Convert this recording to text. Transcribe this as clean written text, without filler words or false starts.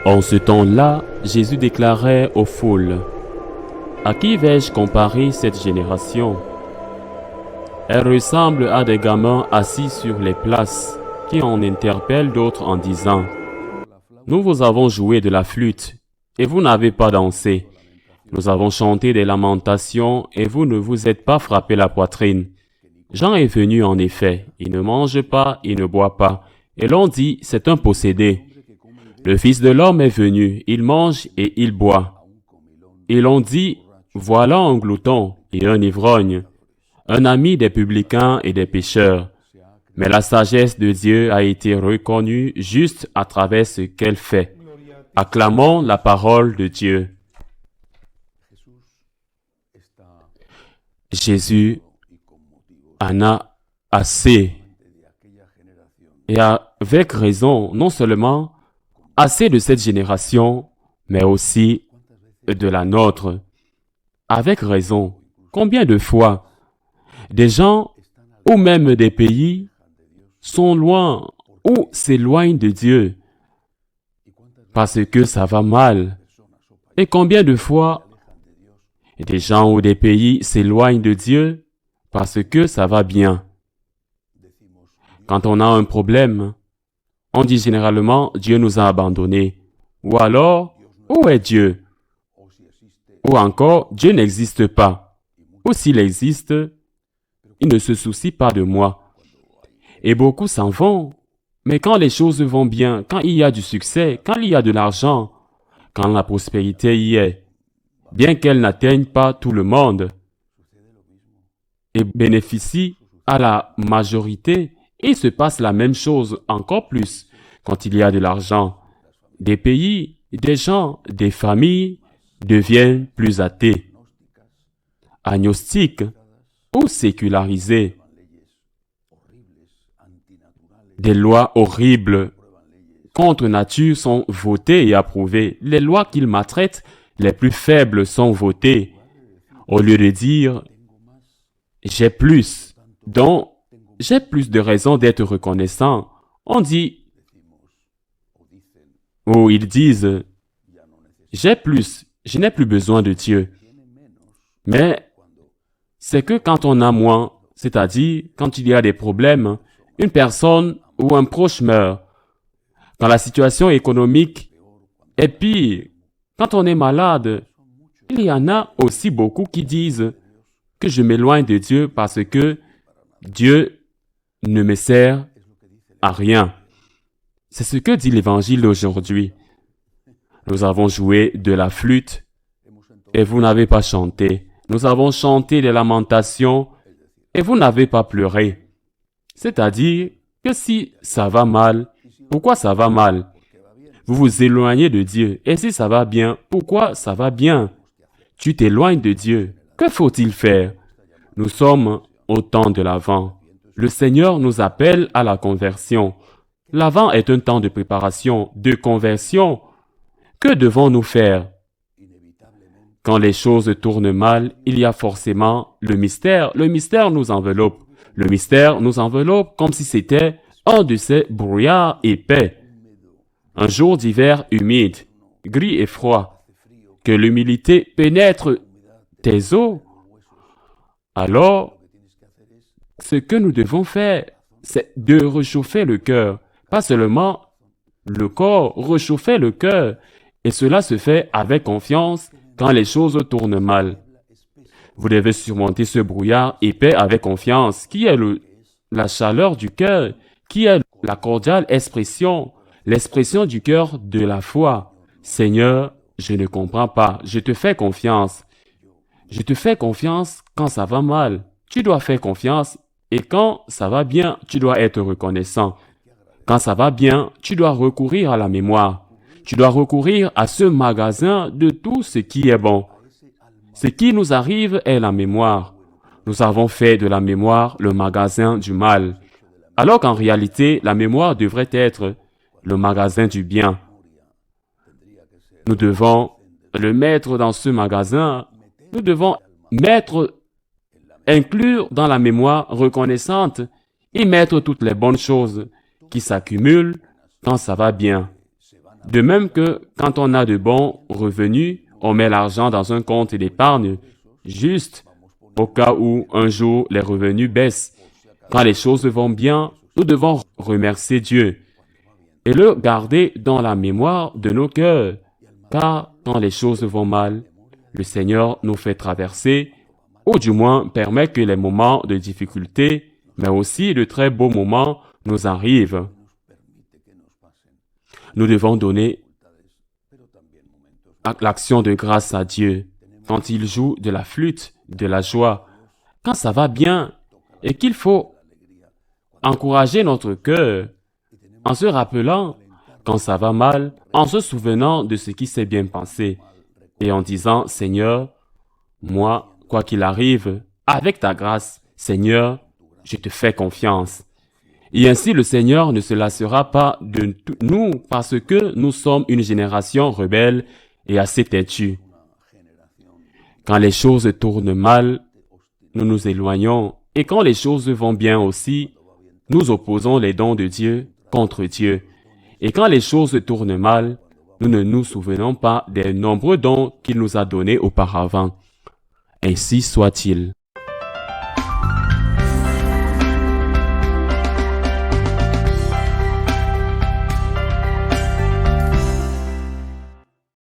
En ce temps-là, Jésus déclarait aux foules, « À qui vais-je comparer cette génération? Elle ressemble à des gamins assis sur les places qui en interpellent d'autres en disant, « Nous vous avons joué de la flûte et vous n'avez pas dansé. Nous avons chanté des lamentations et vous ne vous êtes pas frappé la poitrine. Jean est venu en effet, il ne mange pas, il ne boit pas, et l'on dit, c'est un possédé. Le Fils de l'homme est venu, il mange et il boit. Et l'on dit, voilà un glouton et un ivrogne, un ami des publicains et des pécheurs. Mais la sagesse de Dieu a été reconnue juste à travers ce qu'elle fait. Acclamons la parole de Dieu. Jésus en a assez. Et avec raison, non seulement assez de cette génération, mais aussi de la nôtre. Avec raison. Combien de fois des gens ou même des pays sont loin ou s'éloignent de Dieu parce que ça va mal. Et combien de fois des gens ou des pays s'éloignent de Dieu parce que ça va bien. Quand on a un problème, on dit généralement Dieu nous a abandonnés. Ou alors, où est Dieu? Ou encore, Dieu n'existe pas. Ou s'il existe, il ne se soucie pas de moi. Et beaucoup s'en vont. Mais quand les choses vont bien, quand il y a du succès, quand il y a de l'argent, quand la prospérité y est, bien qu'elle n'atteigne pas tout le monde et bénéficie à la majorité, il se passe la même chose encore plus quand il y a de l'argent. Des pays, des gens, des familles deviennent plus athées, agnostiques ou sécularisés. Des lois horribles contre nature sont votées et approuvées. Les lois qu'ils maltraitent, les plus faibles sont votées. Au lieu de dire « j'ai plus », donc j'ai plus de raisons d'être reconnaissant, on dit ou ils disent « j'ai plus, je n'ai plus besoin de Dieu ». Mais c'est que quand on a moins, c'est-à-dire quand il y a des problèmes, une personne ou un proche meurt, quand la situation économique est pire, quand on est malade, il y en a aussi beaucoup qui disent que je m'éloigne de Dieu parce que Dieu ne me sert à rien. C'est ce que dit l'Évangile d'aujourd'hui. Nous avons joué de la flûte et vous n'avez pas chanté. Nous avons chanté des lamentations et vous n'avez pas pleuré. C'est-à-dire que si ça va mal, pourquoi ça va mal? Vous vous éloignez de Dieu. Et si ça va bien, pourquoi ça va bien? Tu t'éloignes de Dieu. Que faut-il faire? Nous sommes au temps de l'Avent. Le Seigneur nous appelle à la conversion. L'Avent est un temps de préparation, de conversion. Que devons-nous faire? Quand les choses tournent mal, il y a forcément le mystère. Le mystère nous enveloppe. Le mystère nous enveloppe comme si c'était un de ces brouillards épais. Un jour d'hiver humide, gris et froid, que l'humidité pénètre tes os. Alors, ce que nous devons faire, c'est de réchauffer le cœur. Pas seulement le corps, réchauffer le cœur. Et cela se fait avec confiance quand les choses tournent mal. Vous devez surmonter ce brouillard épais avec confiance, qui est la chaleur du cœur, qui est la cordiale expression, l'expression du cœur de la foi. Seigneur, je ne comprends pas, je te fais confiance. Je te fais confiance quand ça va mal. Tu dois faire confiance et quand ça va bien, tu dois être reconnaissant. Quand ça va bien, tu dois recourir à la mémoire. Tu dois recourir à ce magasin de tout ce qui est bon. Ce qui nous arrive est la mémoire. Nous avons fait de la mémoire le magasin du mal, alors qu'en réalité, la mémoire devrait être le magasin du bien. Nous devons le mettre dans ce magasin. Nous devons inclure dans la mémoire reconnaissante et mettre toutes les bonnes choses qui s'accumulent quand ça va bien. De même que quand on a de bons revenus, on met l'argent dans un compte d'épargne juste au cas où un jour les revenus baissent. Quand les choses vont bien, nous devons remercier Dieu et le garder dans la mémoire de nos cœurs, car quand les choses vont mal, le Seigneur nous fait traverser, ou du moins permet que les moments de difficulté, mais aussi de très beaux moments, nous arrivent. Nous devons donner l'action de grâce à Dieu quand il joue de la flûte, de la joie, quand ça va bien, et qu'il faut encourager notre cœur en se rappelant quand ça va mal, en se souvenant de ce qui s'est bien passé et en disant, Seigneur, moi, quoi qu'il arrive, avec ta grâce, Seigneur, je te fais confiance. Et ainsi le Seigneur ne se lassera pas de nous parce que nous sommes une génération rebelle et assez têtue. Quand les choses tournent mal, nous nous éloignons et quand les choses vont bien aussi, nous opposons les dons de Dieu contre Dieu. Et quand les choses tournent mal, nous ne nous souvenons pas des nombreux dons qu'il nous a donnés auparavant. Ainsi soit-il.